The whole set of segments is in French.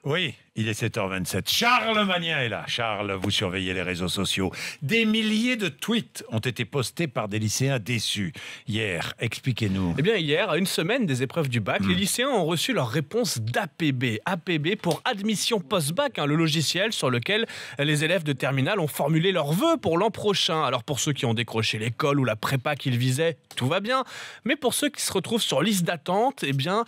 Oui, il est 7h27. Charles Magnien est là. Charles, vous surveillez les réseaux sociaux. Des milliers de tweets ont été postés par des lycéens déçus. Hier, expliquez-nous. Eh bien, hier, à une semaine des épreuves du bac, les lycéens ont reçu leur réponse d'APB. APB pour admission post-bac, le logiciel sur lequel les élèves de terminale ont formulé leurs vœux pour l'an prochain. Alors, pour ceux qui ont décroché l'école ou la prépa qu'ils visaient, tout va bien. Mais pour ceux qui se retrouvent sur liste d'attente, eh bien,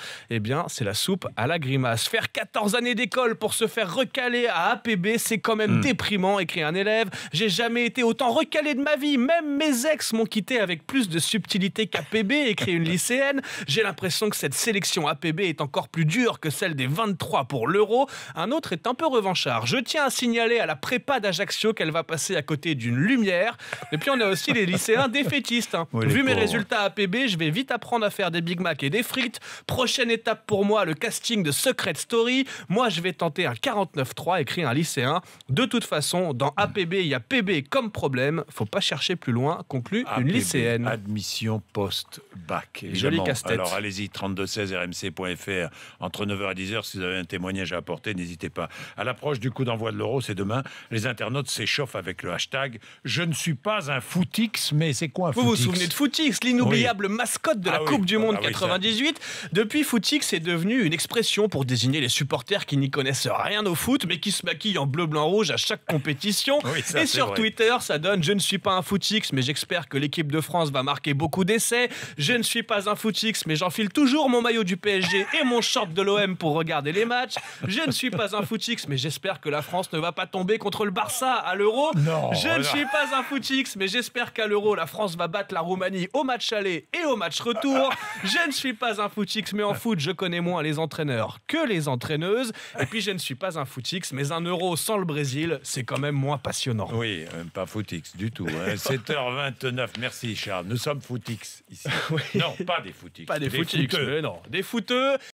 c'est la soupe à la grimace. Faire 14 années d'école pour se faire recaler à APB, c'est quand même déprimant, écrit un élève. J'ai jamais été autant recalé de ma vie. Même mes ex m'ont quitté avec plus de subtilité qu'APB, écrit une lycéenne. J'ai l'impression que cette sélection APB est encore plus dure que celle des 23 pour l'euro. Un autre est un peu revanchard. Je tiens à signaler à la prépa d'Ajaccio qu'elle va passer à côté d'une lumière. Et puis on a aussi les lycéens défaitistes. Oui, Vu mes pauvres. résultats APB, je vais vite apprendre à faire des Big Mac et des frites. Prochaine étape pour moi, le casting de Secret Story. Moi, je vais tenter un 49.3, écrit un lycéen. De toute façon, dans APB, il y a PB comme problème. Faut pas chercher plus loin, conclut une APB, lycéenne. Admission post-bac. Joli évidemment. casse-tête. Alors allez-y, 3216 rmc.fr, entre 9h et 10h, si vous avez un témoignage à apporter, n'hésitez pas. À l'approche du coup d'envoi de l'euro, c'est demain, les internautes s'échauffent avec le hashtag « Je ne suis pas un footix », mais c'est quoi un Vous footix? vous souvenez de Footix, l'inoubliable mascotte de la Ah oui. Coupe du Monde Ah oui, ça. 98. Depuis, Footix est devenu une expression pour désigner les supporters qui n'y connaissent rien au foot, mais qui se maquillent en bleu, blanc, rouge à chaque compétition. Oui, ça, et c'est sur vrai. Twitter, ça donne « Je ne suis pas un Footix, mais j'espère que l'équipe de France va marquer beaucoup d'essais. Je ne suis pas un Footix, mais j'enfile toujours mon maillot du PSG et mon short de l'OM pour regarder les matchs. Je ne suis pas un Footix, mais j'espère que la France ne va pas tomber contre le Barça à l'Euro. Non, Je ne non. suis pas un Footix, mais j'espère qu'à l'Euro, la France va battre la Roumanie au match aller et au match retour. Je ne suis pas un Footix, mais en foot, je connais moins les entraîneurs que les entraîneuses. Et puis, je ne suis pas un Footix, mais un Euro sans le Brésil, c'est quand même moins passionnant. Oui, pas footix du tout. 7h29, merci Charles. Nous sommes footix ici. Oui. Non, pas des footix. Pas des Footix, footeux. mais non, des footeux.